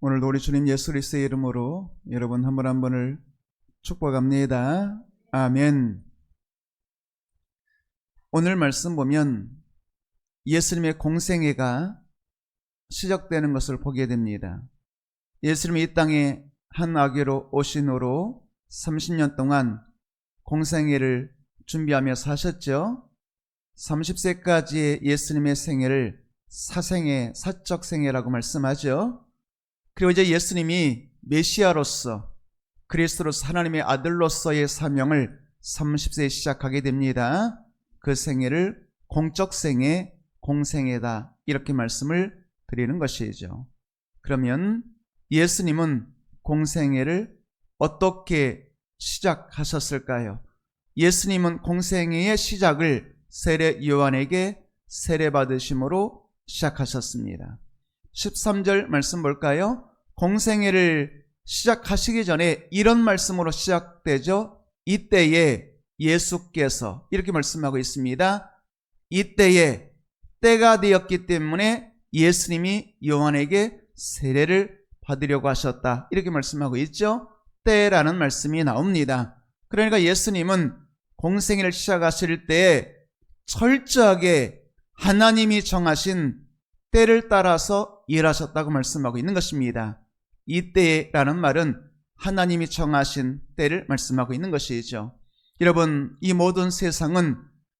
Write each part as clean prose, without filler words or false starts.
오늘도 우리 주님 예수 그리스도의 이름으로 여러분 한 분 한 분을 축복합니다. 아멘. 오늘 말씀 보면 예수님의 공생애가 시작되는 것을 보게 됩니다. 예수님이 이 땅에 한 아기로 오신 후로 30년 동안 공생애를 준비하며 사셨죠. 30세까지의 예수님의 생애를 사생애, 사적 생애라고 말씀하죠. 그리고 이제 예수님이 메시아로서 그리스도로서 하나님의 아들로서의 사명을 30세에 시작하게 됩니다. 그 생애를 공적 생애, 공생애다 이렇게 말씀을 드리는 것이죠. 그러면 예수님은 공생애를 어떻게 시작하셨을까요? 예수님은 공생애의 시작을 세례 요한에게 세례받으심으로 시작하셨습니다. 13절 말씀 볼까요? 공생애를 시작하시기 전에 이런 말씀으로 시작되죠. 이때에 예수께서 이렇게 말씀하고 있습니다. 이때에 때가 되었기 때문에 예수님이 요한에게 세례를 받으려고 하셨다 이렇게 말씀하고 있죠. 때라는 말씀이 나옵니다. 그러니까 예수님은 공생애를 시작하실 때 철저하게 하나님이 정하신 때를 따라서 일하셨다고 말씀하고 있는 것입니다. 이때라는 말은 하나님이 정하신 때를 말씀하고 있는 것이죠. 여러분, 이 모든 세상은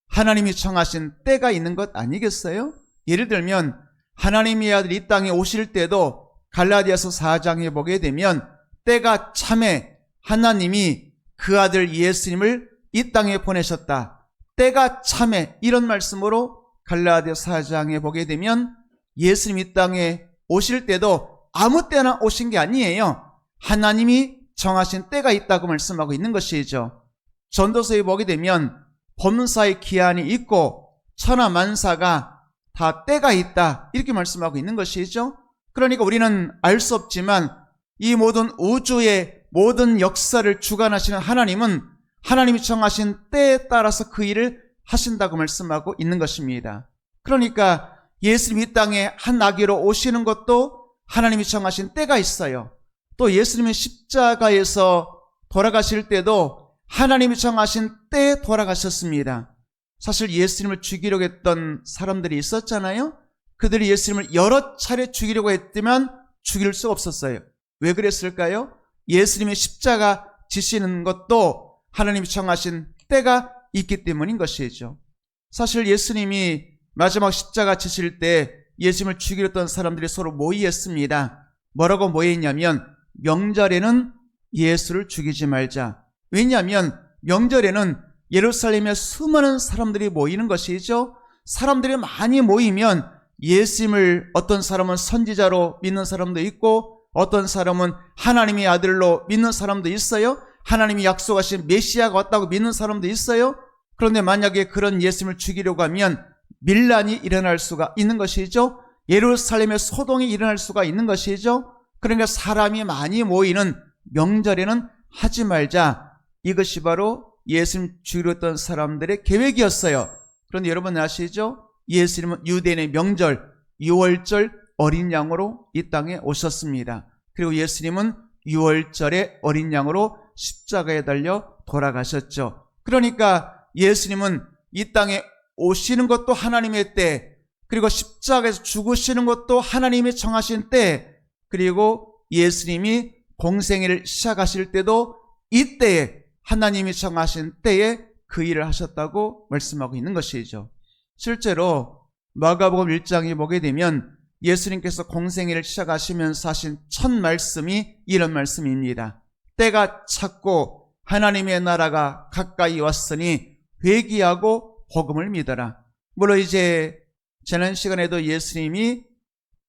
하나님이 정하신 때가 있는 것 아니겠어요? 예를 들면 하나님의 아들 이 땅에 오실 때도 갈라디아서 4장에 보게 되면 때가 참에 하나님이 그 아들 예수님을 이 땅에 보내셨다. 때가 참에 이런 말씀으로 갈라디아서 4장에 보게 되면 예수님 이 땅에 오실 때도 아무 때나 오신 게 아니에요. 하나님이 정하신 때가 있다고 말씀하고 있는 것이죠. 전도서에 보게 되면 범사의 기한이 있고 천하만사가 다 때가 있다 이렇게 말씀하고 있는 것이죠. 그러니까 우리는 알 수 없지만 이 모든 우주의 모든 역사를 주관하시는 하나님은 하나님이 정하신 때에 따라서 그 일을 하신다고 말씀하고 있는 것입니다. 그러니까 예수님이 이 땅에 한 아기로 오시는 것도 하나님이 정하신 때가 있어요. 또 예수님이 십자가에서 돌아가실 때도 하나님이 정하신 때에 돌아가셨습니다. 사실 예수님을 죽이려고 했던 사람들이 있었잖아요. 그들이 예수님을 여러 차례 죽이려고 했지만 죽일 수 없었어요. 왜 그랬을까요? 예수님이 십자가 지시는 것도 하나님이 정하신 때가 있기 때문인 것이죠. 사실 예수님이 마지막 십자가 지실 때 예수님을 죽이려 했던 사람들이 서로 모의했습니다. 뭐라고 모의했냐면 명절에는 예수를 죽이지 말자. 왜냐하면 명절에는 예루살렘에 수많은 사람들이 모이는 것이죠. 사람들이 많이 모이면 예수님을 어떤 사람은 선지자로 믿는 사람도 있고 어떤 사람은 하나님의 아들로 믿는 사람도 있어요. 하나님이 약속하신 메시아가 왔다고 믿는 사람도 있어요. 그런데 만약에 그런 예수님을 죽이려고 하면 밀란이 일어날 수가 있는 것이죠. 예루살렘에 소동이 일어날 수가 있는 것이죠. 그러니까 사람이 많이 모이는 명절에는 하지 말자. 이것이 바로 예수님 죽이려 했던 사람들의 계획이었어요. 그런데 여러분 아시죠? 예수님은 유대인의 명절 6월절 어린 양으로 이 땅에 오셨습니다. 그리고 예수님은 6월절의 어린 양으로 십자가에 달려 돌아가셨죠. 그러니까 예수님은 이 땅에 오시는 것도 하나님의 때, 그리고 십자가에서 죽으시는 것도 하나님이 정하신 때, 그리고 예수님이 공생애를 시작하실 때도 이 때에 하나님이 정하신 때에 그 일을 하셨다고 말씀하고 있는 것이죠. 실제로 마가복음 1장에 보게 되면 예수님께서 공생애를 시작하시면서 하신 첫 말씀이 이런 말씀입니다. 때가 찼고 하나님의 나라가 가까이 왔으니 회개하고 복음을 믿어라. 물론 이제 지난 시간에도 예수님이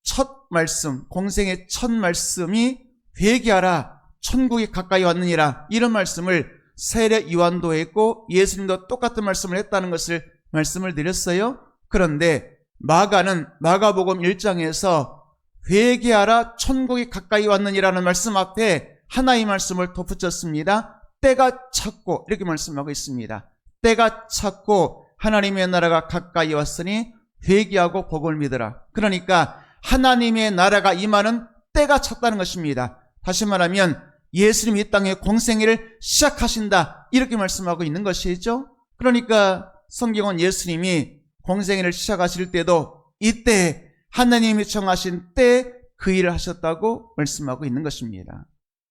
첫 말씀, 공생의 첫 말씀이 회개하라, 천국이 가까이 왔느니라 이런 말씀을 세례 요한도 했고 예수님도 똑같은 말씀을 했다는 것을 말씀을 드렸어요. 그런데 마가는 마가복음 1장에서 회개하라, 천국이 가까이 왔느니라는 말씀 앞에 하나의 말씀을 덧붙였습니다. 때가 찼고 이렇게 말씀하고 있습니다. 때가 찼고 하나님의 나라가 가까이 왔으니 회개하고 복음을 믿으라. 그러니까 하나님의 나라가 임하는 때가 찼다는 것입니다. 다시 말하면 예수님이 이 땅에 공생애를 시작하신다, 이렇게 말씀하고 있는 것이죠. 그러니까 성경은 예수님이 공생애를 시작하실 때도 이때 하나님이 정하신 때 그 일을 하셨다고 말씀하고 있는 것입니다.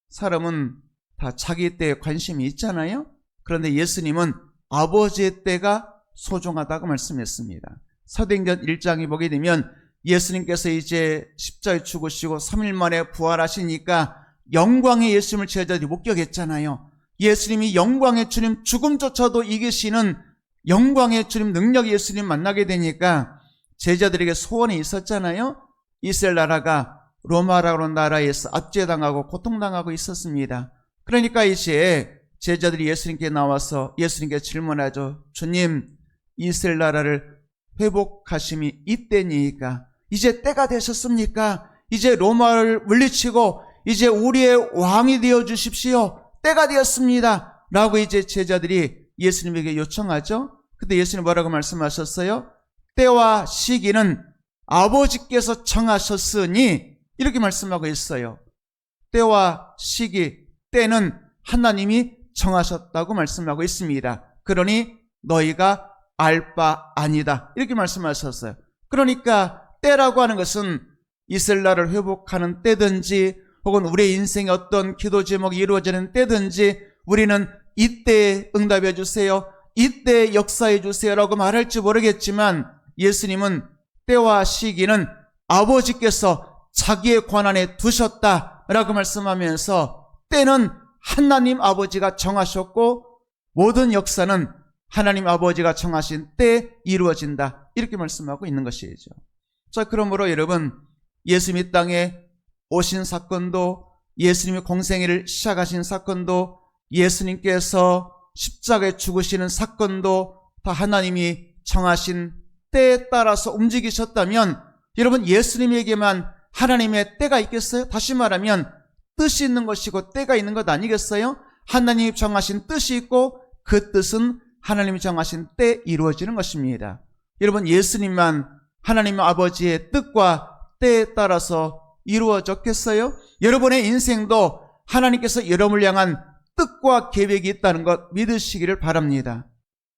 사람은 다 자기 때에 관심이 있잖아요. 그런데 예수님은 아버지의 때가 소중하다고 말씀했습니다. 사도행전 1장에 보게 되면 예수님께서 이제 십자가에 죽으시고 3일 만에 부활하시니까 영광의 예수님을 제자들이 목격했잖아요. 예수님이 영광의 주님, 죽음조차도 이기시는 영광의 주님, 능력의 예수님 만나게 되니까 제자들에게 소원이 있었잖아요. 이스라엘 나라가 로마라는 나라에서 압제당하고 고통당하고 있었습니다. 그러니까 이제 제자들이 예수님께 나와서 예수님께 질문하죠. 주님, 이스라엘 나라를 회복하심이 이때니까 이제 때가 되셨습니까? 이제 로마를 물리치고 이제 우리의 왕이 되어 주십시오. 때가 되었습니다. 라고 이제 제자들이 예수님에게 요청하죠. 근데 예수님 뭐라고 말씀하셨어요? 때와 시기는 아버지께서 정하셨으니, 이렇게 말씀하고 있어요. 때와 시기, 때는 하나님이 정하셨다고 말씀하고 있습니다. 그러니 너희가 알 바 아니다, 이렇게 말씀하셨어요. 그러니까 때라고 하는 것은 이스라엘 나라를 회복하는 때든지 혹은 우리의 인생의 어떤 기도 제목이 이루어지는 때든지 우리는 이때에 응답해 주세요, 이때 역사해 주세요 라고 말할지 모르겠지만 예수님은 때와 시기는 아버지께서 자기의 권한에 두셨다라고 말씀하면서 때는 하나님 아버지가 정하셨고 모든 역사는 하나님 아버지가 정하신 때에 이루어진다, 이렇게 말씀하고 있는 것이죠. 자, 그러므로 여러분, 예수님이 땅에 오신 사건도, 예수님이 공생애를 시작하신 사건도, 예수님께서 십자가에 죽으시는 사건도 다 하나님이 정하신 때에 따라서 움직이셨다면 여러분, 예수님에게만 하나님의 때가 있겠어요? 다시 말하면 뜻이 있는 것이고 때가 있는 것 아니겠어요? 하나님이 정하신 뜻이 있고 그 뜻은 하나님이 정하신 때에 이루어지는 것입니다. 여러분, 예수님만 하나님 아버지의 뜻과 때에 따라서 이루어졌겠어요? 여러분의 인생도 하나님께서 여러분을 향한 뜻과 계획이 있다는 것 믿으시기를 바랍니다.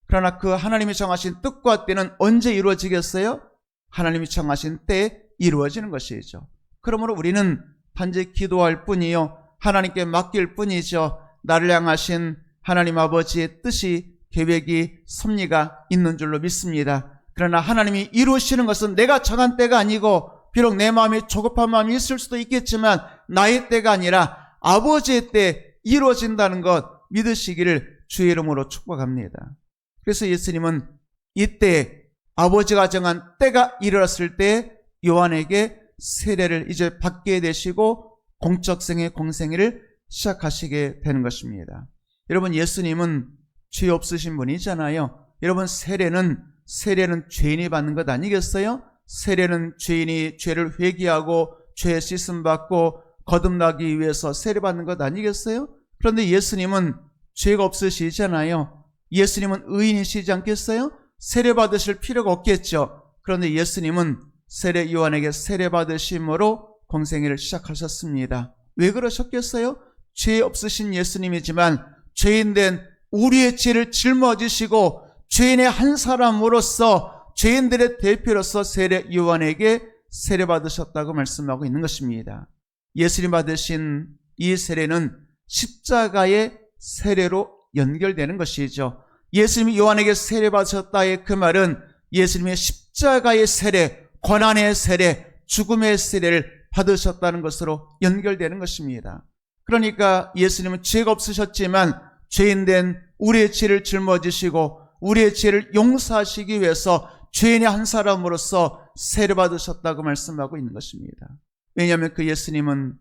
그러나 그 하나님이 정하신 뜻과 때는 언제 이루어지겠어요? 하나님이 정하신 때에 이루어지는 것이죠. 그러므로 우리는 단지 기도할 뿐이요, 하나님께 맡길 뿐이죠. 나를 향하신 하나님 아버지의 뜻이, 계획이, 섭리가 있는 줄로 믿습니다. 그러나 하나님이 이루시는 것은 내가 정한 때가 아니고 비록 내 마음에 조급한 마음이 있을 수도 있겠지만 나의 때가 아니라 아버지의 때에 이루어진다는 것 믿으시기를 주의 이름으로 축복합니다. 그래서 예수님은 이때 아버지가 정한 때가 이르렀을 때 요한에게 세례를 이제 받게 되시고 공적생애 공생애를 시작하시게 되는 것입니다. 여러분, 예수님은 죄 없으신 분이잖아요. 여러분, 세례는 죄인이 받는 것 아니겠어요? 세례는 죄인이 죄를 회개하고 죄 씻음 받고 거듭나기 위해서 세례받는 것 아니겠어요? 그런데 예수님은 죄가 없으시잖아요. 예수님은 의인이시지 않겠어요? 세례 받으실 필요가 없겠죠. 그런데 예수님은 세례 요한에게 세례 받으심으로 공생애를 시작하셨습니다. 왜 그러셨겠어요? 죄 없으신 예수님이지만 죄인된 우리의 죄를 짊어지시고 죄인의 한 사람으로서 죄인들의 대표로서 세례 요한에게 세례 받으셨다고 말씀하고 있는 것입니다. 예수님 받으신 이 세례는 십자가의 세례로 연결되는 것이죠. 예수님이 요한에게 세례 받으셨다의 그 말은 예수님의 십자가의 세례, 고난의 세례, 죽음의 세례를 받으셨다는 것으로 연결되는 것입니다. 그러니까 예수님은 죄가 없으셨지만 죄인된 우리의 죄를 짊어지시고 우리의 죄를 용서하시기 위해서 죄인의 한 사람으로서 세례 받으셨다고 말씀하고 있는 것입니다. 왜냐하면 그 예수님은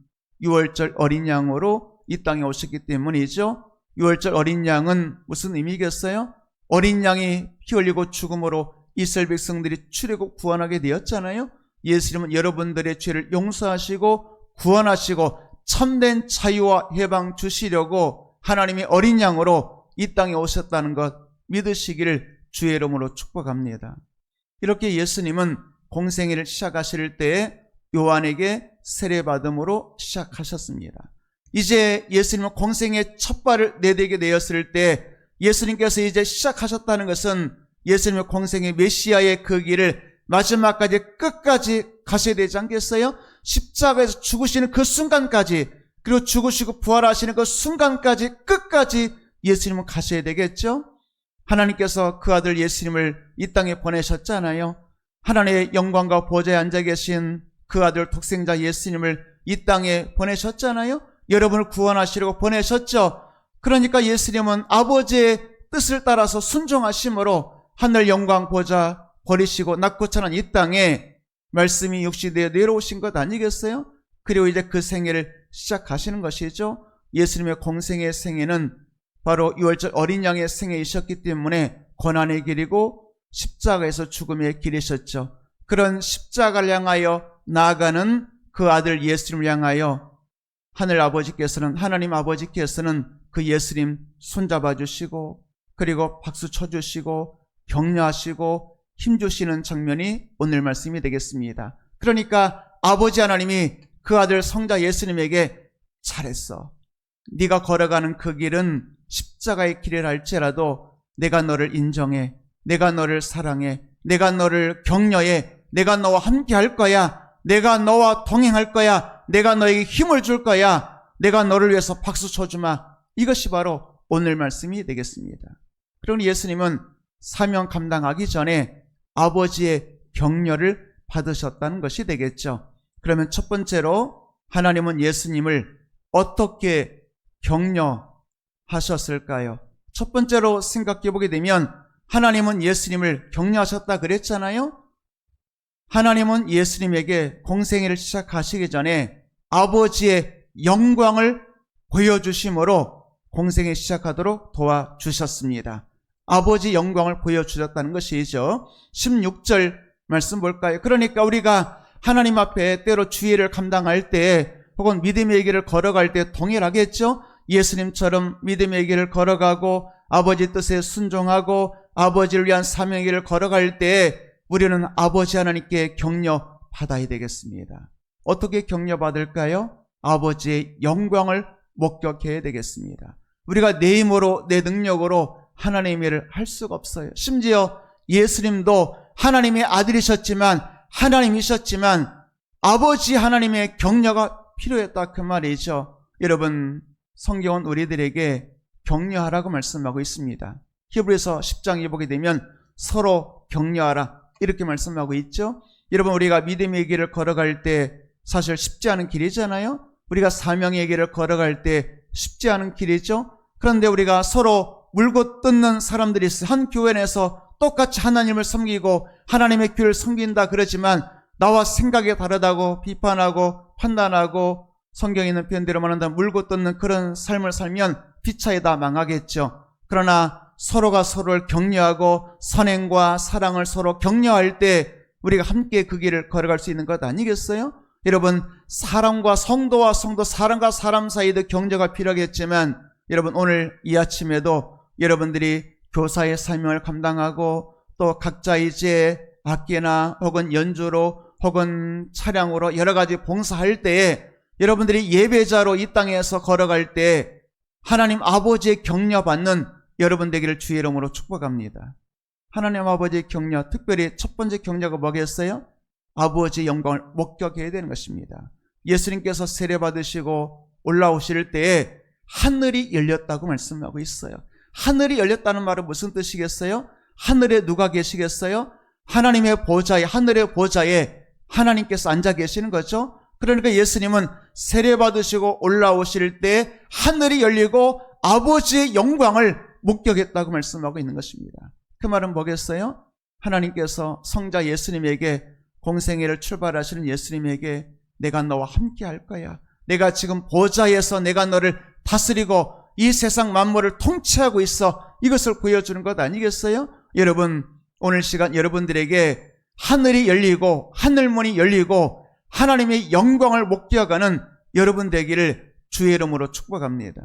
유월절 어린 양으로 이 땅에 오셨기 때문이죠. 유월절 어린 양은 무슨 의미겠어요? 어린 양이 피 흘리고 죽음으로 이스라엘 백성들이 출애굽 구원하게 되었잖아요. 예수님은 여러분들의 죄를 용서하시고 구원하시고 참된 자유와 해방 주시려고 하나님의 어린 양으로 이 땅에 오셨다는 것 믿으시기를 주의 이름으로 축복합니다. 이렇게 예수님은 공생애를 시작하실 때에 요한에게 세례받음으로 시작하셨습니다. 이제 예수님은 공생의 첫 발을 내디게 되었을 때 예수님께서 이제 시작하셨다는 것은 예수님의 공생의 메시아의 그 길을 마지막까지 끝까지 가셔야 되지 않겠어요? 십자가에서 죽으시는 그 순간까지, 그리고 죽으시고 부활하시는 그 순간까지 끝까지 예수님은 가셔야 되겠죠? 하나님께서 그 아들 예수님을 이 땅에 보내셨잖아요. 하나님의 영광과 보좌에 앉아 계신 그 아들 독생자 예수님을 이 땅에 보내셨잖아요. 여러분을 구원하시려고 보내셨죠. 그러니까 예수님은 아버지의 뜻을 따라서 순종하심으로 하늘 영광 보좌 버리시고 낮고 천한 이 땅에 말씀이 육신되어 내려오신 것 아니겠어요? 그리고 이제 그 생애를 시작하시는 것이죠. 예수님의 공생의 생애는 바로 유월절 어린 양의 생애이셨기 때문에 고난의 길이고 십자가에서 죽음의 길이셨죠. 그런 십자가를 향하여 나아가는 그 아들 예수님을 향하여 하늘 아버지께서는, 하나님 아버지께서는 그 예수님 손잡아 주시고 그리고 박수 쳐주시고 격려하시고 힘주시는 장면이 오늘 말씀이 되겠습니다. 그러니까 아버지 하나님이 그 아들 성자 예수님에게 잘했어. 네가 걸어가는 그 길은 십자가의 길이라 할지라도 내가 너를 인정해, 내가 너를 사랑해, 내가 너를 격려해, 내가 너와 함께 할 거야, 내가 너와 동행할 거야, 내가 너에게 힘을 줄 거야, 내가 너를 위해서 박수 쳐주마. 이것이 바로 오늘 말씀이 되겠습니다. 그러니 예수님은 사명 감당하기 전에 아버지의 격려를 받으셨다는 것이 되겠죠. 그러면 첫 번째로 하나님은 예수님을 어떻게 격려하셨을까요? 첫 번째로 생각해 보게 되면 하나님은 예수님을 격려하셨다 그랬잖아요. 하나님은 예수님에게 공생애를 시작하시기 전에 아버지의 영광을 보여주심으로 공생애 시작하도록 도와주셨습니다. 아버지 영광을 보여주셨다는 것이죠. 16절 말씀 볼까요? 그러니까 우리가 하나님 앞에 때로 주의를 감당할 때 혹은 믿음의 길을 걸어갈 때 동일하겠죠? 예수님처럼 믿음의 길을 걸어가고 아버지 뜻에 순종하고 아버지를 위한 사명의 길을 걸어갈 때 우리는 아버지 하나님께 격려 받아야 되겠습니다. 어떻게 격려받을까요? 아버지의 영광을 목격해야 되겠습니다. 우리가 내 힘으로 내 능력으로 하나님의 일을 할 수가 없어요. 심지어 예수님도 하나님의 아들이셨지만 하나님이셨지만 아버지 하나님의 격려가 필요했다 그 말이죠. 여러분, 성경은 우리들에게 격려하라고 말씀하고 있습니다. 히브리서 10장에 보게 되면 서로 격려하라 이렇게 말씀하고 있죠. 여러분, 우리가 믿음의 길을 걸어갈 때 사실 쉽지 않은 길이잖아요. 우리가 사명의 길을 걸어갈 때 쉽지 않은 길이죠. 그런데 우리가 서로 물고 뜯는 사람들이 있어요. 한 교회 내에서 똑같이 하나님을 섬기고 하나님의 교회를 섬긴다 그러지만 나와 생각이 다르다고 비판하고 판단하고 성경에 있는 표현대로 말한다면 물고 뜯는 그런 삶을 살면 피차에 다 망하겠죠. 그러나 서로가 서로를 격려하고 선행과 사랑을 서로 격려할 때 우리가 함께 그 길을 걸어갈 수 있는 것 아니겠어요? 여러분, 사람과 성도와 성도, 사람과 사람 사이도 격려가 필요하겠지만 여러분, 오늘 이 아침에도 여러분들이 교사의 사명을 감당하고 또 각자 이제 악기나 혹은 연주로 혹은 차량으로 여러 가지 봉사할 때에 여러분들이 예배자로 이 땅에서 걸어갈 때 하나님 아버지의 격려받는 여러분 되기를 주의 이름으로 축복합니다. 하나님 아버지의 격려, 특별히 첫 번째 격려가 뭐겠어요? 아버지의 영광을 목격해야 되는 것입니다. 예수님께서 세례받으시고 올라오실 때에 하늘이 열렸다고 말씀하고 있어요. 하늘이 열렸다는 말은 무슨 뜻이겠어요? 하늘에 누가 계시겠어요? 하나님의 보좌에, 하늘의 보좌에 하나님께서 앉아 계시는 거죠. 그러니까 예수님은 세례받으시고 올라오실 때 하늘이 열리고 아버지의 영광을 목격했다고 말씀하고 있는 것입니다. 그 말은 뭐겠어요? 하나님께서 성자 예수님에게 공생애를 출발하시는 예수님에게 내가 너와 함께 할 거야. 내가 지금 보좌에서 내가 너를 다스리고 이 세상 만물을 통치하고 있어. 이것을 보여주는 것 아니겠어요? 여러분, 오늘 시간 여러분들에게 하늘이 열리고 하늘문이 열리고 하나님의 영광을 목격하는 여러분 되기를 주의 이름으로 축복합니다.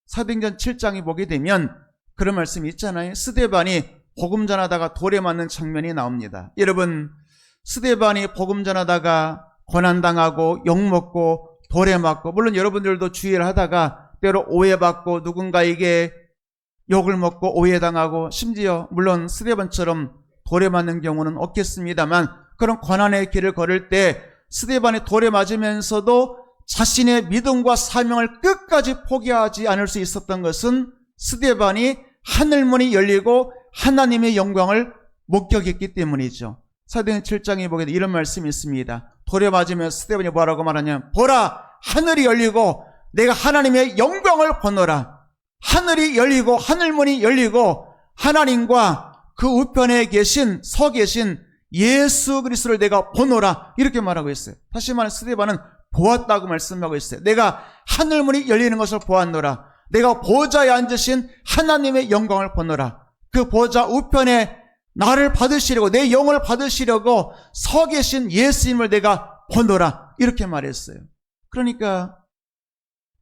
사도행전 7장에 보게 되면 그런 말씀이 있잖아요. 스데반이 복음 전하다가 돌에 맞는 장면이 나옵니다. 여러분, 스데반이 복음 전하다가 고난당하고 욕먹고 돌에 맞고, 물론 여러분들도 주의를 하다가 때로 오해받고 누군가에게 욕을 먹고 오해당하고, 심지어 물론 스데반처럼 돌에 맞는 경우는 없겠습니다만, 그런 고난의 길을 걸을 때 스데반이 돌에 맞으면서도 자신의 믿음과 사명을 끝까지 포기하지 않을 수 있었던 것은 스데반이 하늘문이 열리고 하나님의 영광을 목격했기 때문이죠. 사도행전 7장에 보게 되면 이런 말씀이 있습니다. 돌에 맞으면 스데반이 뭐라고 말하냐면, 보라, 하늘이 열리고 내가 하나님의 영광을 보노라. 하늘이 열리고 하늘문이 열리고 하나님과 그 우편에 서 계신 예수 그리스도를 내가 보노라, 이렇게 말하고 있어요. 다시 말해 스데반은 보았다고 말씀하고 있어요. 내가 하늘문이 열리는 것을 보았노라. 내가 보좌에 앉으신 하나님의 영광을 보노라. 그 보좌 우편에 나를 받으시려고, 내 영을 받으시려고 서 계신 예수님을 내가 보노라, 이렇게 말했어요. 그러니까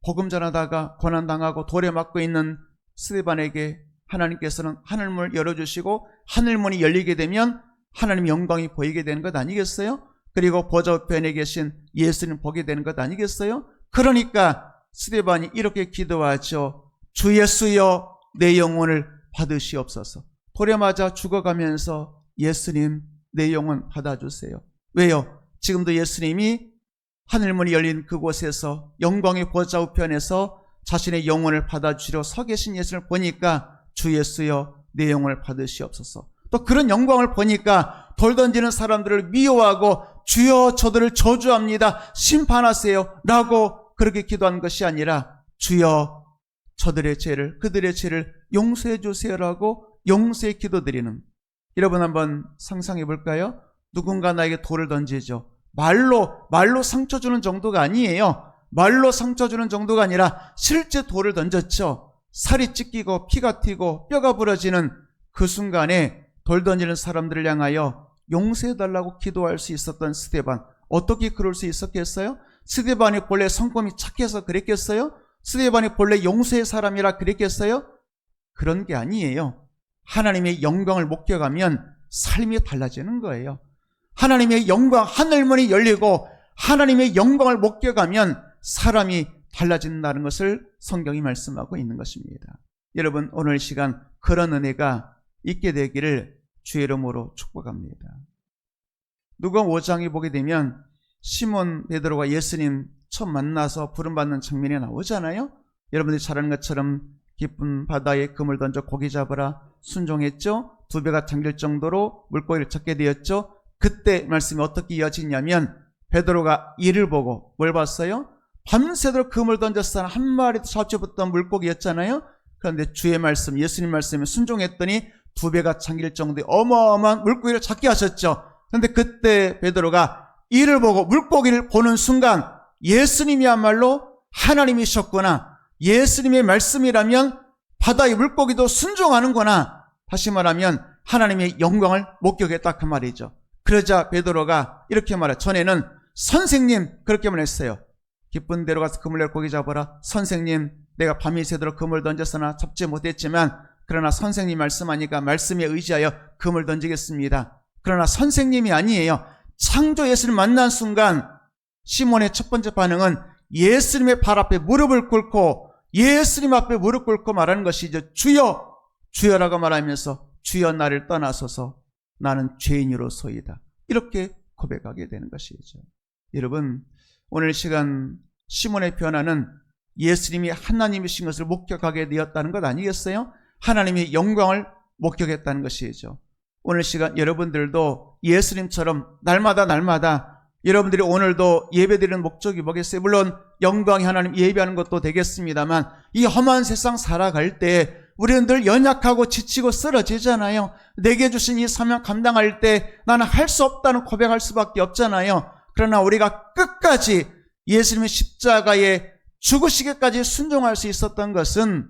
복음 전하다가 고난당하고 돌에 맞고 있는 스데반에게 하나님께서는 하늘문을 열어주시고 하늘문이 열리게 되면 하나님 영광이 보이게 되는 것 아니겠어요? 그리고 보좌 우편에 계신 예수님 보게 되는 것 아니겠어요? 그러니까 스데반이 이렇게 기도하죠. 주 예수여, 내 영혼을 받으시옵소서. 돌에 맞아 죽어가면서 예수님, 내 영혼 받아주세요. 왜요? 지금도 예수님이 하늘문이 열린 그곳에서 영광의 보좌 우편에서 자신의 영혼을 받아주시려 서 계신 예수님을 보니까 주 예수여, 내 영혼을 받으시옵소서. 또 그런 영광을 보니까 돌 던지는 사람들을 미워하고 주여, 저들을 저주합니다, 심판하세요 라고 그렇게 기도한 것이 아니라 주여, 저들의 죄를, 그들의 죄를 용서해 주세요라고 용서의 기도드리는. 여러분 한번 상상해 볼까요? 누군가 나에게 돌을 던지죠. 말로 상처 주는 정도가 아니에요. 말로 상처 주는 정도가 아니라 실제 돌을 던졌죠. 살이 찢기고 피가 튀고 뼈가 부러지는 그 순간에 돌 던지는 사람들을 향하여 용서해달라고 기도할 수 있었던 스데반, 어떻게 그럴 수 있었겠어요? 스데반이 본래 성품이 착해서 그랬겠어요? 스데반이 본래 용서의 사람이라 그랬겠어요? 그런 게 아니에요. 하나님의 영광을 목격하면 삶이 달라지는 거예요. 하나님의 영광, 하늘문이 열리고 하나님의 영광을 목격하면 사람이 달라진다는 것을 성경이 말씀하고 있는 것입니다. 여러분, 오늘 시간 그런 은혜가 있게 되기를 주의 이름으로 축복합니다. 누가복음 5장에 보게 되면 시몬 베드로가 예수님 처음 만나서 부름받는 장면이 나오잖아요. 여러분들이 잘 아는 것처럼 깊은 바다에 금을 던져 고기 잡으라 순종했죠. 2배가 잠길 정도로 물고기를 잡게 되었죠. 그때 말씀이 어떻게 이어지냐면 베드로가 이를 보고 뭘 봤어요? 밤새도록 금을 던졌으나 한 마리도 잡지 못한 물고기였잖아요. 그런데 주의 말씀, 예수님 말씀에 순종했더니 2배가 잠길 정도의 어마어마한 물고기를 잡게 하셨죠. 그런데 그때 베드로가 이를 보고 물고기를 보는 순간 예수님이야말로 하나님이셨구나, 예수님의 말씀이라면 바다의 물고기도 순종하는구나, 다시 말하면 하나님의 영광을 목격했다 그 말이죠. 그러자 베드로가 이렇게 말해요. 전에는 선생님 그렇게 말했어요. 기쁜 데로 가서 그물 내어 고기 잡아라. 선생님, 내가 밤이 새도록 그물 던졌으나 잡지 못했지만 그러나 선생님 말씀하니까 말씀에 의지하여 그물 던지겠습니다. 그러나 선생님이 아니에요. 창조 예수를 만난 순간 시몬의 첫 번째 반응은 예수님의 발 앞에 무릎을 꿇고 예수님 앞에 무릎 꿇고 말하는 것이죠. 주여, 주여라고 말하면서 주여 나를 떠나소서, 나는 죄인으로소이다, 이렇게 고백하게 되는 것이죠. 여러분, 오늘 시간 시몬의 변화는 예수님이 하나님이신 것을 목격하게 되었다는 것 아니겠어요? 하나님의 영광을 목격했다는 것이죠. 오늘 시간 여러분들도 예수님처럼 날마다 여러분들이 오늘도 예배드리는 목적이 뭐겠어요? 물론 영광의 하나님 예배하는 것도 되겠습니다만 이 험한 세상 살아갈 때 우리는 늘 연약하고 지치고 쓰러지잖아요. 내게 주신 이 사명 감당할 때 나는 할 수 없다는 고백할 수밖에 없잖아요. 그러나 우리가 끝까지 예수님의 십자가에 죽으시기까지 순종할 수 있었던 것은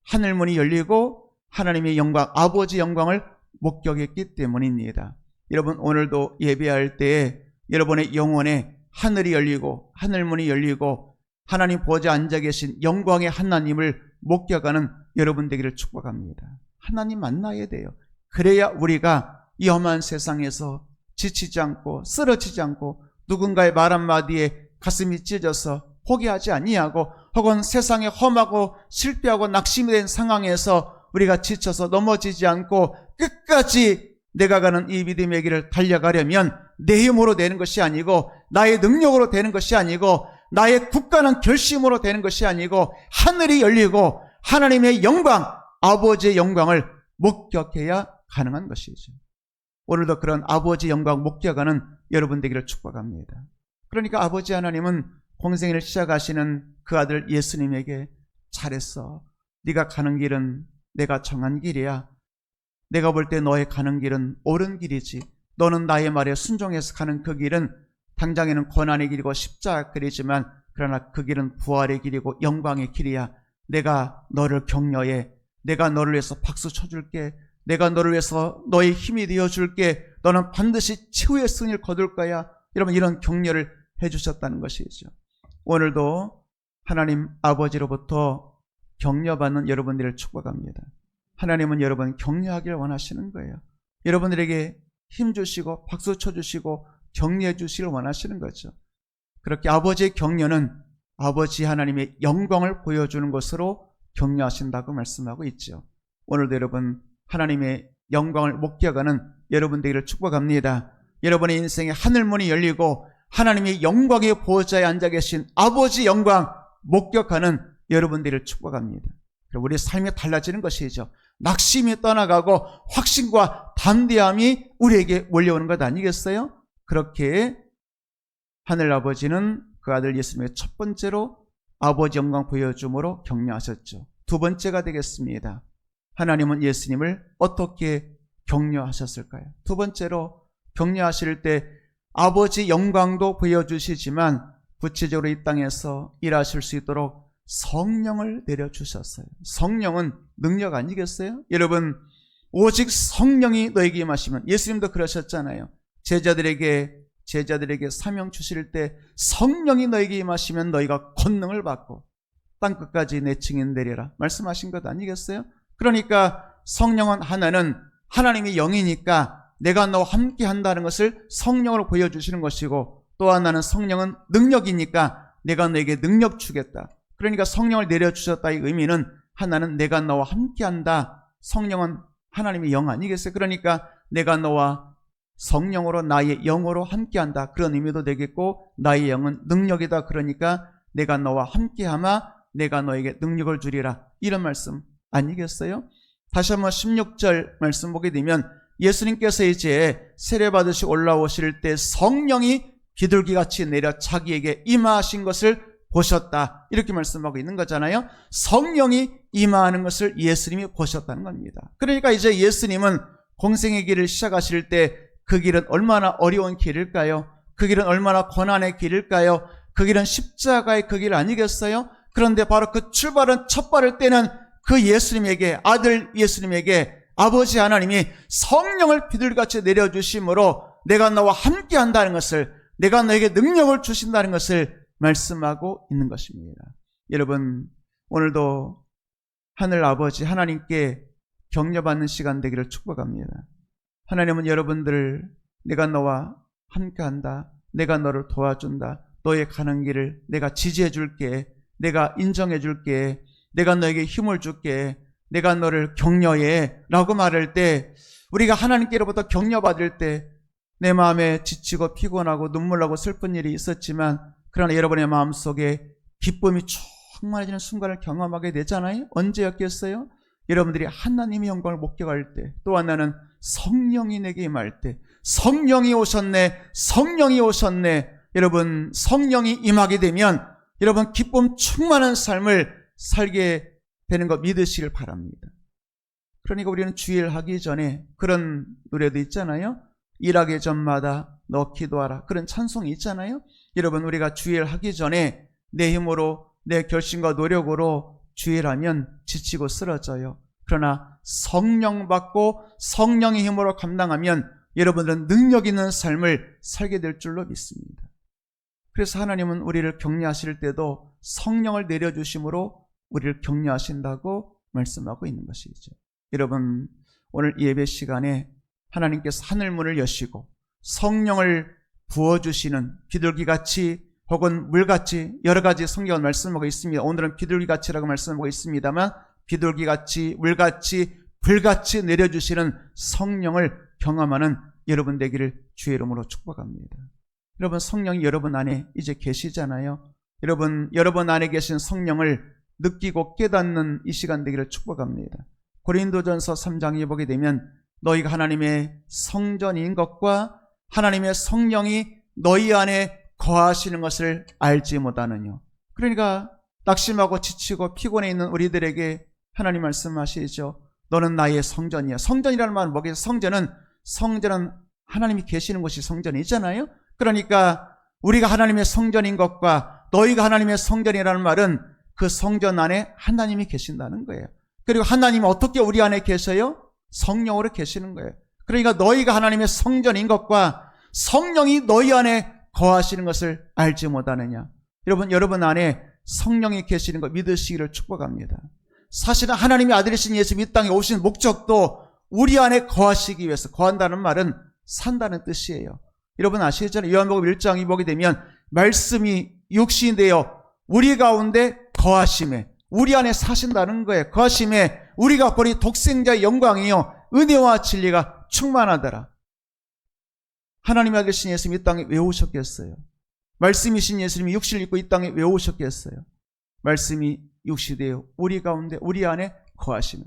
하늘문이 열리고 하나님의 영광, 아버지 영광을 목격했기 때문입니다. 여러분, 오늘도 예배할 때에 여러분의 영혼에 하늘이 열리고 하늘문이 열리고 하나님 보좌에 앉아 계신 영광의 하나님을 목격하는 여러분 되기를 축복합니다. 하나님 만나야 돼요. 그래야 우리가 이 험한 세상에서 지치지 않고 쓰러지지 않고 누군가의 말 한마디에 가슴이 찢어서 포기하지 아니하고 혹은 세상에 험하고 실패하고 낙심된 상황에서 우리가 지쳐서 넘어지지 않고 끝까지 내가 가는 이 믿음의 길을 달려가려면 내 힘으로 되는 것이 아니고 나의 능력으로 되는 것이 아니고 나의 굳건한 결심으로 되는 것이 아니고 하늘이 열리고 하나님의 영광, 아버지의 영광을 목격해야 가능한 것이죠. 오늘도 그런 아버지 영광 목격하는 여러분 되기를 축복합니다. 그러니까 아버지 하나님은 공생애를 시작하시는 그 아들 예수님에게 잘했어. 네가 가는 길은 내가 정한 길이야. 내가 볼 때 너의 가는 길은 옳은 길이지. 너는 나의 말에 순종해서 가는 그 길은 당장에는 고난의 길이고 십자가 길이지만 그러나 그 길은 부활의 길이고 영광의 길이야. 내가 너를 격려해. 내가 너를 위해서 박수 쳐줄게. 내가 너를 위해서 너의 힘이 되어줄게. 너는 반드시 최후의 승리를 거둘 거야. 여러분 이런 격려를 해주셨다는 것이죠. 오늘도 하나님 아버지로부터 격려받는 여러분들을 축복합니다. 하나님은 여러분 격려하길 원하시는 거예요. 여러분들에게 힘주시고 박수 쳐주시고 격려해 주시길 원하시는 거죠. 그렇게 아버지의 격려는 아버지 하나님의 영광을 보여주는 것으로 격려하신다고 말씀하고 있죠. 오늘도 여러분 하나님의 영광을 목격하는 여러분 되기를 축복합니다. 여러분의 인생의 하늘문이 열리고 하나님의 영광의 보호자에 앉아 계신 아버지 영광 목격하는 여러분 되기를 축복합니다. 우리의 삶이 달라지는 것이죠. 낙심이 떠나가고 확신과 담대함이 우리에게 몰려오는 것 아니겠어요? 그렇게 하늘아버지는 그 아들 예수님의 첫 번째로 아버지 영광 보여줌으로 격려하셨죠. 두 번째가 되겠습니다. 하나님은 예수님을 어떻게 격려하셨을까요? 두 번째로 격려하실 때 아버지 영광도 보여주시지만 구체적으로 이 땅에서 일하실 수 있도록 성령을 내려주셨어요. 성령은 능력 아니겠어요? 여러분 오직 성령이 너에게 임하시면, 예수님도 그러셨잖아요. 제자들에게 사명 주실 때 성령이 너에게 임하시면 너희가 권능을 받고 땅끝까지 내 증인 되리라 말씀하신 것 아니겠어요? 그러니까 성령은 하나는 하나님이 영이니까 내가 너와 함께 한다는 것을 성령으로 보여주시는 것이고, 또 하나는 성령은 능력이니까 내가 너에게 능력 주겠다. 그러니까 성령을 내려주셨다의 의미는 하나는 내가 너와 함께 한다. 성령은 하나님의 영 아니겠어요? 그러니까 내가 너와 성령으로 나의 영으로 함께한다. 그런 의미도 되겠고, 나의 영은 능력이다. 그러니까 내가 너와 함께하마 내가 너에게 능력을 주리라. 이런 말씀 아니겠어요? 다시 한번 16절 말씀 보게 되면 예수님께서 이제 세례받으시 올라오실 때 성령이 비둘기같이 내려 자기에게 임하신 것을 보셨다. 이렇게 말씀하고 있는 거잖아요. 성령이 임하는 것을 예수님이 보셨다는 겁니다. 그러니까 이제 예수님은 공생의 길을 시작하실 때 그 길은 얼마나 어려운 길일까요? 그 길은 얼마나 고난의 길일까요? 그 길은 십자가의 그 길 아니겠어요? 그런데 바로 그 출발은 첫 발을 떼는 그 예수님에게, 아들 예수님에게 아버지 하나님이 성령을 비둘기같이 내려주심으로 내가 너와 함께 한다는 것을, 내가 너에게 능력을 주신다는 것을 말씀하고 있는 것입니다. 여러분 오늘도 하늘 아버지 하나님께 격려받는 시간 되기를 축복합니다. 하나님은 여러분들을 내가 너와 함께한다, 내가 너를 도와준다, 너의 가는 길을 내가 지지해 줄게, 내가 인정해 줄게, 내가 너에게 힘을 줄게, 내가 너를 격려해 라고 말할 때, 우리가 하나님께로부터 격려받을 때 내 마음에 지치고 피곤하고 눈물나고 슬픈 일이 있었지만 그러나 여러분의 마음속에 기쁨이 충만해지는 순간을 경험하게 되잖아요. 언제였겠어요? 여러분들이 하나님의 영광을 목격할 때, 또 하나는 성령이 내게 임할 때, 성령이 오셨네, 성령이 오셨네. 여러분 성령이 임하게 되면 여러분 기쁨 충만한 삶을 살게 되는 거 믿으시길 바랍니다. 그러니까 우리는 주일 하기 전에 그런 노래도 있잖아요. 일하기 전마다 너 기도하라, 그런 찬송이 있잖아요. 여러분 우리가 주일 하기 전에 내 힘으로 내 결심과 노력으로 주일하면 지치고 쓰러져요. 그러나 성령 받고 성령의 힘으로 감당하면 여러분들은 능력 있는 삶을 살게 될 줄로 믿습니다. 그래서 하나님은 우리를 격려하실 때도 성령을 내려주심으로 우리를 격려하신다고 말씀하고 있는 것이죠. 여러분 오늘 예배 시간에 하나님께서 하늘문을 여시고 성령을 부어주시는 비둘기같이 혹은 물같이 여러 가지 성경은 말씀하고 있습니다. 오늘은 비둘기같이라고 말씀하고 있습니다만 비둘기같이 물같이 불같이 내려주시는 성령을 경험하는 여러분 되기를 주의 이름으로 축복합니다. 여러분, 성령이 여러분 안에 이제 계시잖아요. 여러분 안에 계신 성령을 느끼고 깨닫는 이 시간 되기를 축복합니다. 고린도전서 3장에 보게 되면 너희가 하나님의 성전인 것과 하나님의 성령이 너희 안에 거하시는 것을 알지 못하느냐. 그러니까 낙심하고 지치고 피곤해 있는 우리들에게 하나님 말씀하시죠. 너는 나의 성전이야. 성전이라는 말은 뭐겠어요? 성전은 하나님이 계시는 곳이 성전이잖아요. 그러니까 우리가 하나님의 성전인 것과 너희가 하나님의 성전이라는 말은 그 성전 안에 하나님이 계신다는 거예요. 그리고 하나님은 어떻게 우리 안에 계셔요? 성령으로 계시는 거예요. 그러니까 너희가 하나님의 성전인 것과 성령이 너희 안에 거하시는 것을 알지 못하느냐. 여러분 안에 성령이 계시는 것 믿으시기를 축복합니다. 사실은 하나님의 아들이신 예수님이 이 땅에 오신 목적도 우리 안에 거하시기 위해서, 거한다는 말은 산다는 뜻이에요. 여러분 아시잖아요. 요한복음 1장이 보게 되면 말씀이 육신이 되어 우리 가운데 거하심에, 우리 안에 사신다는 거예요. 거하심에 우리가 보니 독생자의 영광이요 은혜와 진리가 충만하더라. 하나님의 아들이신 예수님이 이 땅에 왜 오셨겠어요? 말씀이신 예수님이 육신을 입고 이 땅에 왜 오셨겠어요? 말씀이 육신이 되어 우리 가운데 우리 안에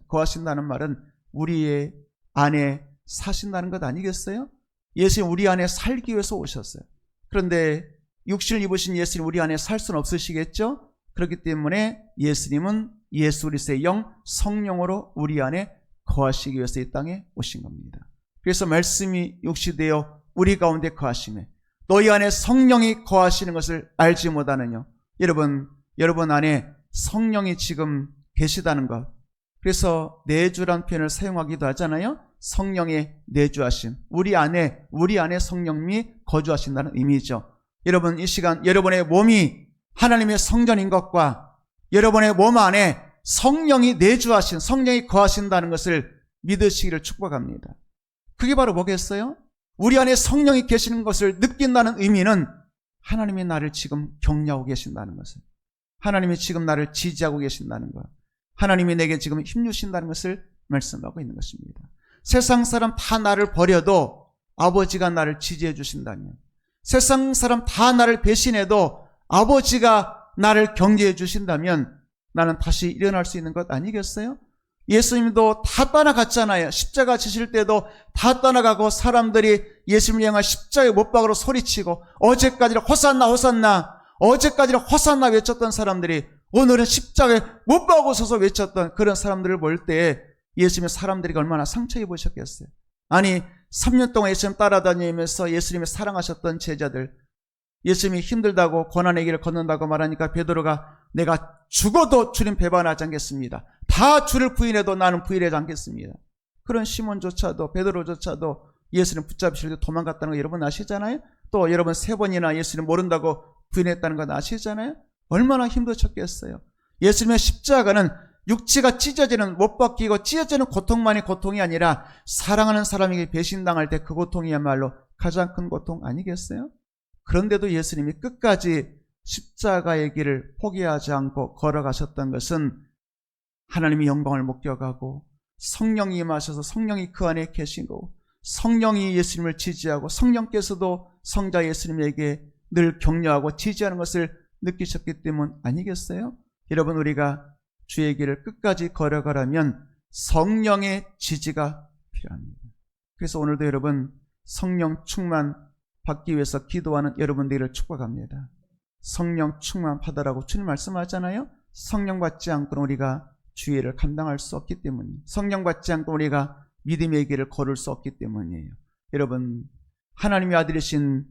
거하신다는 말은 우리의 안에 사신다는 것 아니겠어요? 예수님 우리 안에 살기 위해서 오셨어요. 그런데 육신을 입으신 예수님 우리 안에 살 수는 없으시겠죠? 그렇기 때문에 예수님은 예수 그리스도의 영 성령으로 우리 안에 거하시기 위해서 이 땅에 오신 겁니다. 그래서 말씀이 육신이 되어 우리 가운데 거하시매 너희 안에 성령이 거하시는 것을 알지 못하느냐. 여러분 안에 성령이 지금 계시다는 것. 그래서 내주란 표현을 사용하기도 하잖아요. 성령의 내주하심. 우리 안에 성령님이 거주하신다는 의미죠. 여러분 이 시간 여러분의 몸이 하나님의 성전인 것과 여러분의 몸 안에 성령이 내주하신, 성령이 거하신다는 것을 믿으시기를 축복합니다. 그게 바로 뭐겠어요? 우리 안에 성령이 계시는 것을 느낀다는 의미는 하나님이 나를 지금 격려하고 계신다는 것을, 하나님이 지금 나를 지지하고 계신다는 것, 하나님이 내게 지금 힘주신다는 것을 말씀하고 있는 것입니다. 세상 사람 다 나를 버려도 아버지가 나를 지지해 주신다면, 세상 사람 다 나를 배신해도 아버지가 나를 격려해 주신다면 나는 다시 일어날 수 있는 것 아니겠어요? 예수님도 다 떠나갔잖아요. 십자가 지실 때도 다 떠나가고 사람들이 예수님을 향한 십자가에 못 박으러 소리치고 어제까지는 호산나 호산나, 어제까지는 호산나 외쳤던 사람들이 오늘은 십자가에 못 박고서서 외쳤던 그런 사람들을 볼 때 예수님의 사람들이 얼마나 상처 입으셨겠어요. 아니 3년 동안 예수님 따라다니면서 예수님을 사랑하셨던 제자들, 예수님이 힘들다고 고난의 길을 걷는다고 말하니까 베드로가 내가 죽어도 주님 배반하지 않겠습니다. 다 주를 부인해도 나는 부인하지 않겠습니다. 그런 시몬조차도, 베드로조차도 예수님 붙잡으실 때 도망갔다는 거 여러분 아시잖아요? 또 여러분 3번이나 예수님 모른다고 부인했다는 건 아시잖아요? 얼마나 힘드셨겠어요. 예수님의 십자가는 육체가 찢어지는, 못 박히고 찢어지는 고통만이 고통이 아니라 사랑하는 사람에게 배신당할 때 그 고통이야말로 가장 큰 고통 아니겠어요? 그런데도 예수님이 끝까지 십자가의 길을 포기하지 않고 걸어가셨던 것은 하나님의 영광을 목격하고 성령이 임하셔서 성령이 그 안에 계신 거고 성령이 예수님을 지지하고 성령께서도 성자 예수님에게 늘 격려하고 지지하는 것을 느끼셨기 때문 아니겠어요? 여러분 우리가 주의 길을 끝까지 걸어가려면 성령의 지지가 필요합니다. 그래서 오늘도 여러분 성령 충만 받기 위해서 기도하는 여러분들을 축복합니다. 성령 충만 받으라고 주님 말씀하잖아요. 성령 받지 않고는 우리가 주의 일을 감당할 수 없기 때문이에요. 성령 받지 않고 우리가 믿음의 길을 걸을 수 없기 때문이에요. 여러분 하나님의 아들이신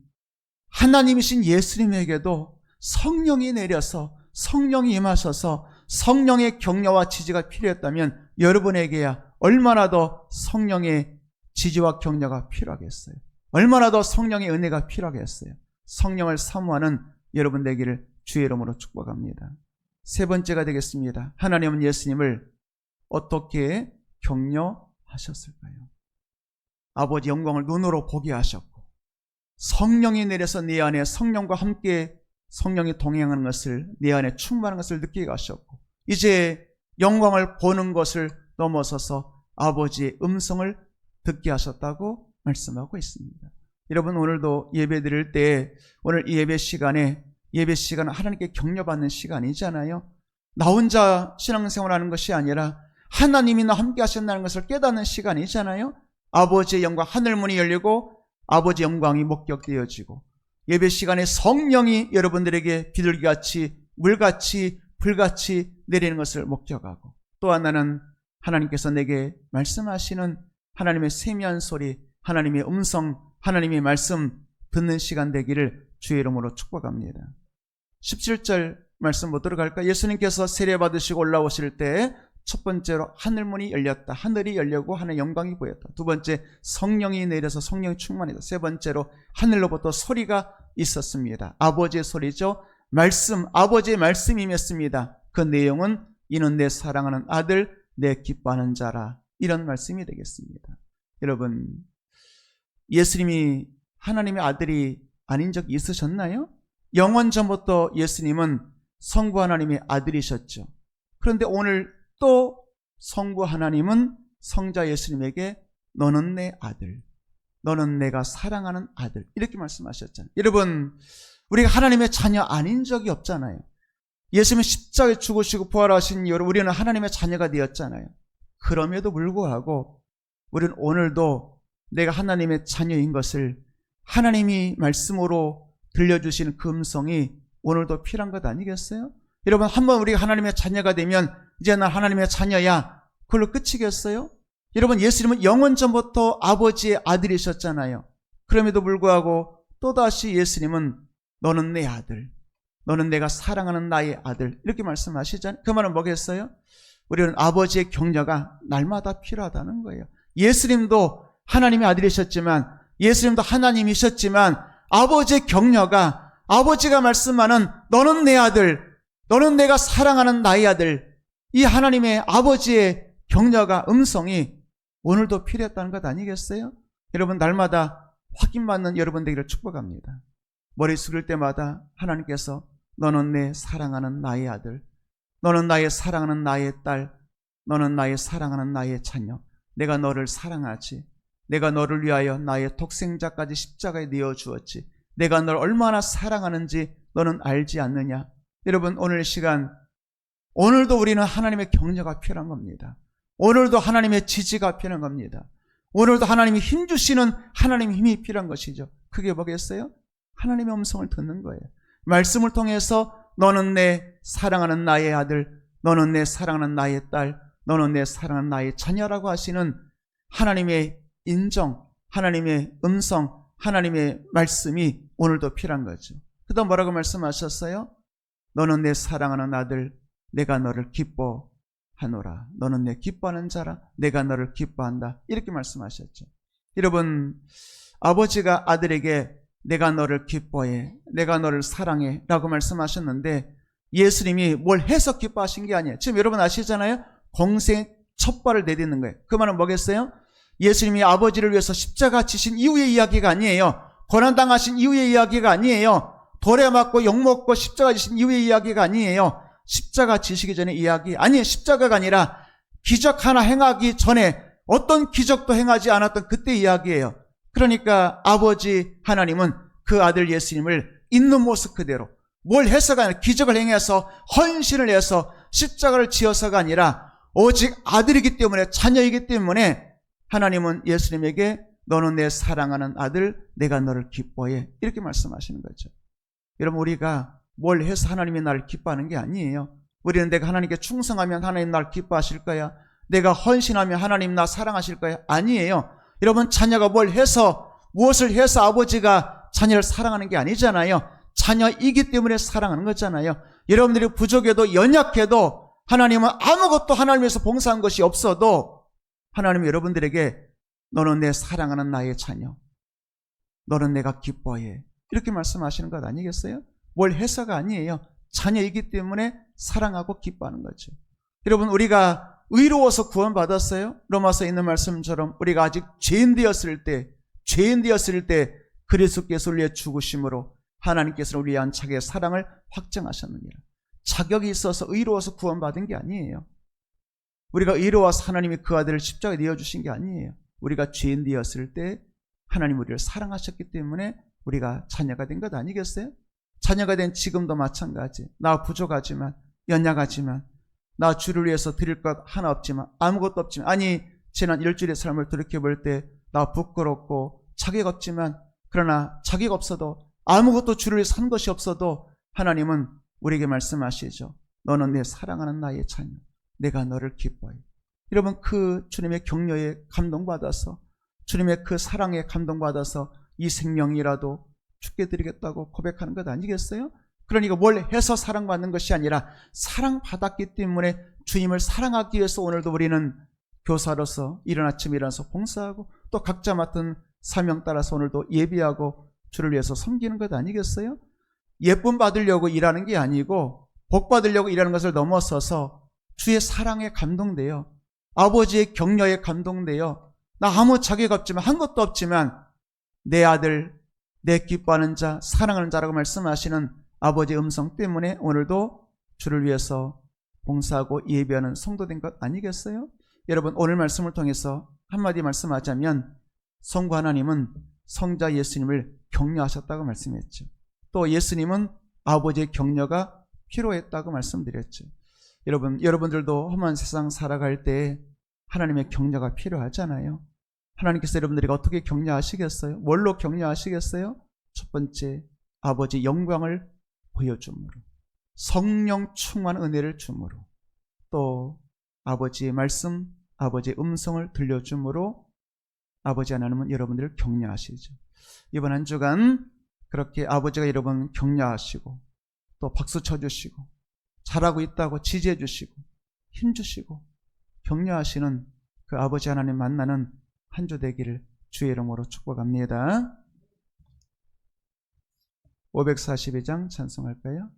하나님이신 예수님에게도 성령이 내려서 성령이 임하셔서 성령의 격려와 지지가 필요했다면 여러분에게야 얼마나 더 성령의 지지와 격려가 필요하겠어요. 얼마나 더 성령의 은혜가 필요하겠어요. 성령을 사모하는 여러분 되기를 주의 이름으로 축복합니다. 세 번째가 되겠습니다. 하나님은 예수님을 어떻게 격려하셨을까요? 아버지 영광을 눈으로 보게 하셨고 성령이 내려서 네 안에 성령과 함께 성령이 동행하는 것을, 네 안에 충만한 것을 느끼게 하셨고, 이제 영광을 보는 것을 넘어서서 아버지의 음성을 듣게 하셨다고 말씀하고 있습니다. 여러분, 오늘도 예배 드릴 때, 오늘 이 예배 시간은 하나님께 격려받는 시간이잖아요. 나 혼자 신앙생활하는 것이 아니라 하나님이 나 함께 하신다는 것을 깨닫는 시간이잖아요. 아버지의 영광, 하늘문이 열리고 아버지의 영광이 목격되어지고, 예배 시간에 성령이 여러분들에게 비둘기같이 물같이 불같이 내리는 것을 목격하고, 또 하나는 하나님께서 내게 말씀하시는 하나님의 세미한 소리, 하나님의 음성, 하나님의 말씀 듣는 시간 되기를 주의 이름으로 축복합니다. 17절 말씀 보도록 할까요? 예수님께서 세례받으시고 올라오실 때 첫 번째로 하늘문이 열렸다. 하늘이 열려고 하는 영광이 보였다. 두 번째, 성령이 내려서 성령이 충만했다. 세 번째로 하늘로부터 소리가 있었습니다. 아버지의 소리죠. 말씀, 아버지의 말씀이었습니다. 그 내용은 이는 내 사랑하는 아들, 내 기뻐하는 자라. 이런 말씀이 되겠습니다. 여러분, 예수님이 하나님의 아들이 아닌 적이 있으셨나요? 영원 전부터 예수님은 성부 하나님의 아들이셨죠. 그런데 오늘 또 성부 하나님은 성자 예수님에게 너는 내 아들, 너는 내가 사랑하는 아들, 이렇게 말씀하셨잖아요. 여러분, 우리가 하나님의 자녀 아닌 적이 없잖아요. 예수님이 십자가에 죽으시고 부활하신 이후로 우리는 하나님의 자녀가 되었잖아요. 그럼에도 불구하고 우리는 오늘도 내가 하나님의 자녀인 것을 하나님이 말씀으로 들려주시는 그 음성이 오늘도 필요한 것 아니겠어요? 여러분, 한번 우리가 하나님의 자녀가 되면 이제 난 하나님의 자녀야, 그걸로 끝이겠어요? 여러분, 예수님은 영원 전부터 아버지의 아들이셨잖아요. 그럼에도 불구하고 또다시 예수님은 너는 내 아들, 너는 내가 사랑하는 나의 아들, 이렇게 말씀하시잖아요. 그 말은 뭐겠어요? 우리는 아버지의 격려가 날마다 필요하다는 거예요. 예수님도 하나님의 아들이셨지만, 예수님도 하나님이셨지만, 아버지의 격려가, 아버지가 말씀하는 너는 내 아들, 너는 내가 사랑하는 나의 아들, 이 하나님의 아버지의 격려가, 음성이 오늘도 필요했다는 것 아니겠어요? 여러분, 날마다 확인받는 여러분 되기를 축복합니다. 머리 숙일 때마다 하나님께서 너는 내 사랑하는 나의 아들, 너는 나의 사랑하는 나의 딸, 너는 나의 사랑하는 나의 자녀, 내가 너를 사랑하지, 내가 너를 위하여 나의 독생자까지 십자가에 내어주었지, 내가 널 얼마나 사랑하는지 너는 알지 않느냐. 여러분, 오늘 시간, 오늘도 우리는 하나님의 격려가 필요한 겁니다. 오늘도 하나님의 지지가 필요한 겁니다. 오늘도 하나님이 힘주시는 하나님의 힘이 필요한 것이죠. 그게 뭐겠어요? 하나님의 음성을 듣는 거예요. 말씀을 통해서 너는 내 사랑하는 나의 아들, 너는 내 사랑하는 나의 딸, 너는 내 사랑하는 나의 자녀라고 하시는 하나님의 인정, 하나님의 음성, 하나님의 말씀이 오늘도 필요한 거죠. 그 다음 뭐라고 말씀하셨어요? 너는 내 사랑하는 아들, 내가 너를 기뻐하노라. 너는 내 기뻐하는 자라. 내가 너를 기뻐한다. 이렇게 말씀하셨죠. 여러분, 아버지가 아들에게 내가 너를 기뻐해, 내가 너를 사랑해 라고 말씀하셨는데, 예수님이 뭘 해서 기뻐하신 게 아니에요. 지금 여러분 아시잖아요? 공생 첫 발을 내딛는 거예요. 그 말은 뭐겠어요? 예수님이 아버지를 위해서 십자가 지신 이후의 이야기가 아니에요. 고난당하신 이후의 이야기가 아니에요. 돌에 맞고 욕먹고 십자가 지신 이후의 이야기가 아니에요. 십자가 지시기 전에 이야기 아니에요. 십자가가 아니라 기적 하나 행하기 전에 어떤 기적도 행하지 않았던 그때 이야기예요. 그러니까 아버지 하나님은 그 아들 예수님을 있는 모습 그대로, 뭘 해서가 아니라 기적을 행해서 헌신을 해서 십자가를 지어서가 아니라 오직 아들이기 때문에, 자녀이기 때문에 하나님은 예수님에게 너는 내 사랑하는 아들, 내가 너를 기뻐해, 이렇게 말씀하시는 거죠. 여러분, 우리가 뭘 해서 하나님이 나를 기뻐하는 게 아니에요. 우리는 내가 하나님께 충성하면 하나님 나를 기뻐하실 거야, 내가 헌신하면 하나님 나 사랑하실 거야, 아니에요. 여러분, 자녀가 뭘 해서, 무엇을 해서 아버지가 자녀를 사랑하는 게 아니잖아요. 자녀이기 때문에 사랑하는 거잖아요. 여러분들이 부족해도 연약해도 하나님은 아무것도 하나님 위해서 봉사한 것이 없어도 하나님은 여러분들에게 너는 내 사랑하는 나의 자녀, 너는 내가 기뻐해, 이렇게 말씀하시는 것 아니겠어요? 뭘 해서가 아니에요. 자녀이기 때문에 사랑하고 기뻐하는 거죠. 여러분, 우리가 의로워서 구원받았어요? 로마서에 있는 말씀처럼 우리가 아직 죄인 되었을 때 그리스도께서 우리의 죽으심으로 하나님께서 우리에 대한 자기의 사랑을 확증하셨느니라. 자격이 있어서 의로워서 구원받은 게 아니에요. 우리가 의로워서 하나님이 그 아들을 십자가에 내어주신 게 아니에요. 우리가 죄인 되었을 때 하나님 우리를 사랑하셨기 때문에 우리가 자녀가 된 것 아니겠어요? 자녀가 된 지금도 마찬가지. 나 부족하지만, 연약하지만, 나 주를 위해서 드릴 것 하나 없지만, 아무것도 없지만, 아니 지난 일주일의 삶을 돌이켜볼 때 나 부끄럽고 자격 없지만, 그러나 자격 없어도 아무것도 주를 위해서 한 것이 없어도 하나님은 우리에게 말씀하시죠. 너는 내 사랑하는 나의 자녀, 내가 너를 기뻐해. 여러분, 그 주님의 격려에 감동받아서, 주님의 그 사랑에 감동받아서 이 생명이라도 죽게 드리겠다고 고백하는 것 아니겠어요? 그러니까 뭘 해서 사랑받는 것이 아니라 사랑받았기 때문에 주님을 사랑하기 위해서 오늘도 우리는 교사로서 이른 아침 일어나서 봉사하고 또 각자 맡은 사명 따라서 오늘도 예비하고 주를 위해서 섬기는 것 아니겠어요? 예쁨 받으려고 일하는 게 아니고 복 받으려고 일하는 것을 넘어서서 주의 사랑에 감동돼요. 아버지의 격려에 감동돼요. 나 아무 자격 없지만, 한 것도 없지만 내 아들, 내 기뻐하는 자, 사랑하는 자라고 말씀하시는 아버지의 음성 때문에 오늘도 주를 위해서 봉사하고 예배하는 성도된 것 아니겠어요? 여러분, 오늘 말씀을 통해서 한마디 말씀하자면 성부 하나님은 성자 예수님을 격려하셨다고 말씀했죠. 또 예수님은 아버지의 격려가 필요했다고 말씀드렸죠. 여러분들도 험한 세상 살아갈 때 하나님의 격려가 필요하잖아요. 하나님께서 여러분들에게 어떻게 격려하시겠어요? 뭘로 격려하시겠어요? 첫 번째, 아버지 영광을 보여줌으로, 성령 충만 은혜를 줌으로, 또 아버지의 말씀, 아버지의 음성을 들려줌으로 아버지 하나님은 여러분들을 격려하시죠. 이번 한 주간 그렇게 아버지가 여러분 격려하시고 또 박수 쳐주시고 잘하고 있다고 지지해 주시고 힘주시고 격려하시는 그 아버지 하나님 만나는 한 주 되기를 주의 이름으로 축복합니다. 542장 찬송할까요?